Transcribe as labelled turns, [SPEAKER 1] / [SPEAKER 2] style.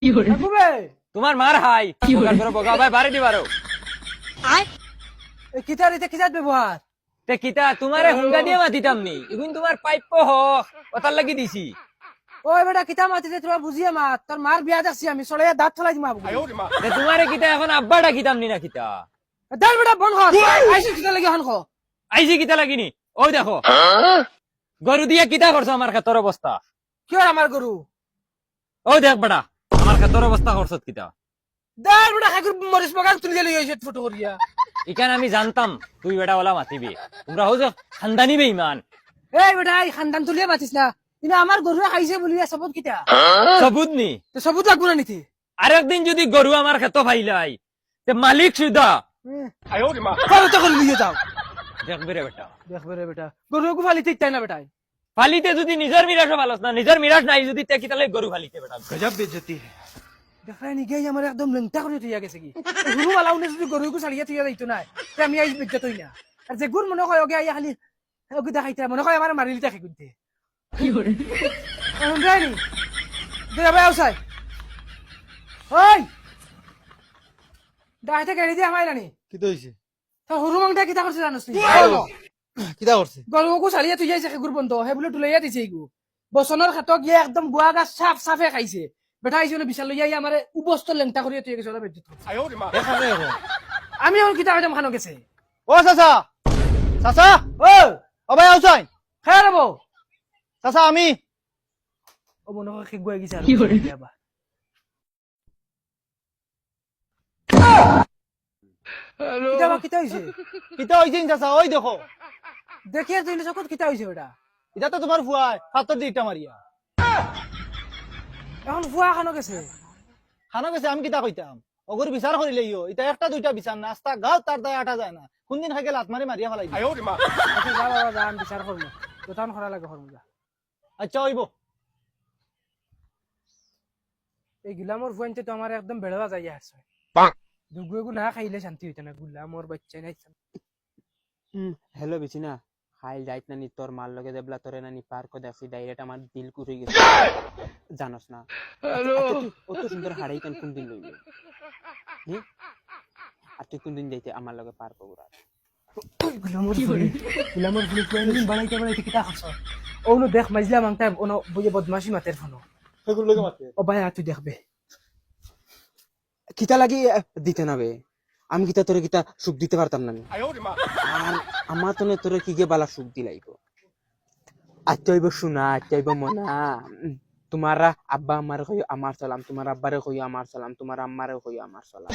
[SPEAKER 1] ঠাকুবে
[SPEAKER 2] তোমার মার হাই বগা ভাই বাড়ি দিবারো
[SPEAKER 1] কিতারিতে কিতার ব্যবহার
[SPEAKER 2] তে কিতা তোমারে হুঙ্গা দিয়ে মাতিতাম নি এখন তোমার পাইপ হ ওটার লাগি দিছি
[SPEAKER 1] ওই বেটা কিতা মাতিতে তোরা বুঝিয়ে মাত তোর মার বিয়া দেখছি আমি চলে দাঁত ফলাই দিম
[SPEAKER 2] তে তোমারে কিতা এখন আব্বা ডাকিতাম নি না কিতা
[SPEAKER 1] দাঁড় বেটা বন হ আইসি কিতা লাগি হন খ
[SPEAKER 2] আইজি কিতা লাগিনি ওই দেখো গরু দিয়ে কিতা করছো আমার ক্ষেতর অবস্থা
[SPEAKER 1] কি হয় আমার গরু
[SPEAKER 2] ওই দেখ বেটা আমার ক্ষেতর অবস্থা করছো কিতা
[SPEAKER 1] দাঁড় বেটা খাকুর মরিস বাগান তুলি গেলে হইছে ফটো করিয়া
[SPEAKER 2] ইখানে আমি জানতাম তুই বেটা ওলা মাতিবি তোমরা হও যে খানদানি বেঈমান
[SPEAKER 1] এই বেটা এই খানদান তুলিয়ে মাতিস না কিন্তু আমার গরুয়ে খাইছে বলিয়া সবত কিতা
[SPEAKER 2] সবুত নি
[SPEAKER 1] তো সবুত লাগবো না নিতে
[SPEAKER 2] আরেকদিন যদি গরু আমার ক্ষেত ভাইলাই তে মালিক সুদা
[SPEAKER 1] কবে তো করে নিয়ে যাও
[SPEAKER 2] দেখবে রে বেটা
[SPEAKER 1] দেখবে রে বেটা গরুকে ফালিতে ইচ্ছাই না বেটাই
[SPEAKER 2] ফালিতে যদি নিজের মিরাজও ভালো না নিজের মিরাজ নাই যদি তে কিতালে গরু ফালিতে বেটা
[SPEAKER 3] गजब बेइज्जती है
[SPEAKER 1] দেখাই নি গেই আমার একদম লেংটা করে তুইয়া গেছে কি গরু বালাউনে যদি গরুকে ছাড়িয়ে তুইয়া যাইতো না তে আমি আইস বিজ্জত হই না আর যে গুর মনে হয় ওকে আইয়া খালি ওকে দেখাইতে মনে হয় আমার মারিলি দেখে গুনতে কি করে যাইনি দে ভাই আউসাই ওই দাইতে গাড়ি দিয়ে আমায় রানি
[SPEAKER 3] কিতা হইছে
[SPEAKER 1] তো হরু মাংটা কিতা করছে জানোস তুই
[SPEAKER 3] কিতা করছে
[SPEAKER 1] গরুকে ছাড়িয়ে তুই যাইছে গুর বন্ধ হে বলে তুলাইয়া দিছে ইগু বসনের খাতক গিয়ে একদম গুয়া গাছ সাফ সাফে খাইছে বেটা আইছে বিশাল লইয়া আমারে উপস্ত লেংটা করিয়া তুই গেছে ওরা বেজ্জত
[SPEAKER 3] এখানে এখন
[SPEAKER 1] আমি এখন কিতা হইতাম খানো গেছে
[SPEAKER 3] ও চাচা চাচা
[SPEAKER 1] ও
[SPEAKER 3] ও ভাই আউসাই
[SPEAKER 1] খায় রাবো
[SPEAKER 3] চাচা আমি
[SPEAKER 1] ও মনে হয় খেক গিয়ে গেছে কি করে কিতা কিতা হইছে
[SPEAKER 3] কিতা হইছে চাচা ওই দেখো
[SPEAKER 1] দেখি আর তুই চকত কিতা হইছে ওটা
[SPEAKER 3] এটা তো তোমার ফুয়ায় হাতর দিয়ে ইটা মারিয়া
[SPEAKER 1] এখন ফুয়া খানো গেছে
[SPEAKER 3] খানা গেছে আমি কিতা কইতাম অগর বিচার করিলে ইও এটা একটা দুইটা বিচার না আস্তা গাও তার দায় আটা যায় না কোনদিন খাইকে লাত মারি মারিয়া ফেলাই
[SPEAKER 1] আচ্ছা যা বাবা যা আমি বিচার করবো দোকান করা লাগে করবো যা
[SPEAKER 3] আচ্ছা হইব
[SPEAKER 1] এই গুলামর ফুয়াইতে তো আমার একদম বেড়া যাইয়া আছে দুগুগু না খাইলে শান্তি হইতো না গুলামর বাচ্চা নাই
[SPEAKER 4] হ্যালো বিচিনা খাইল যাইত নানি তোর মার লগে দেবলা তোরে নানি পার্ক দেখছি ডাইরেক্ট আমার দিল কুড়ে গেছে জানোস না অত সুন্দর হাড়াই কেন কোনদিন লইলে আর তুই কোনদিন যাইতে আমার লগে পার্ক ঘুরা
[SPEAKER 1] গুলামর ফুলি ফুয়াইনি বানাইতে বানাইতে কিতা খাস ও নো দেখ মাইজলা মাংটা ওনো বুঝে বদমাশি মাতের ফোনো
[SPEAKER 3] সেগুলো লগে মাতে
[SPEAKER 1] ও ভাই তুই দেখবে
[SPEAKER 4] কিতা লাগি দিতে না বে আমি কিতা তোরে কিতা সুখ দিতে পারতাম না আর আমার তো তোরে কি গে বালা সুখ দিলাইব আচ্ছাইব শোনা আচ্ছাইব মনা তোমারা আব্বা আমার কইও আমার সালাম তোমার আব্বারে কইও আমার সালাম তোমার আম্মারে কইও আমার সালাম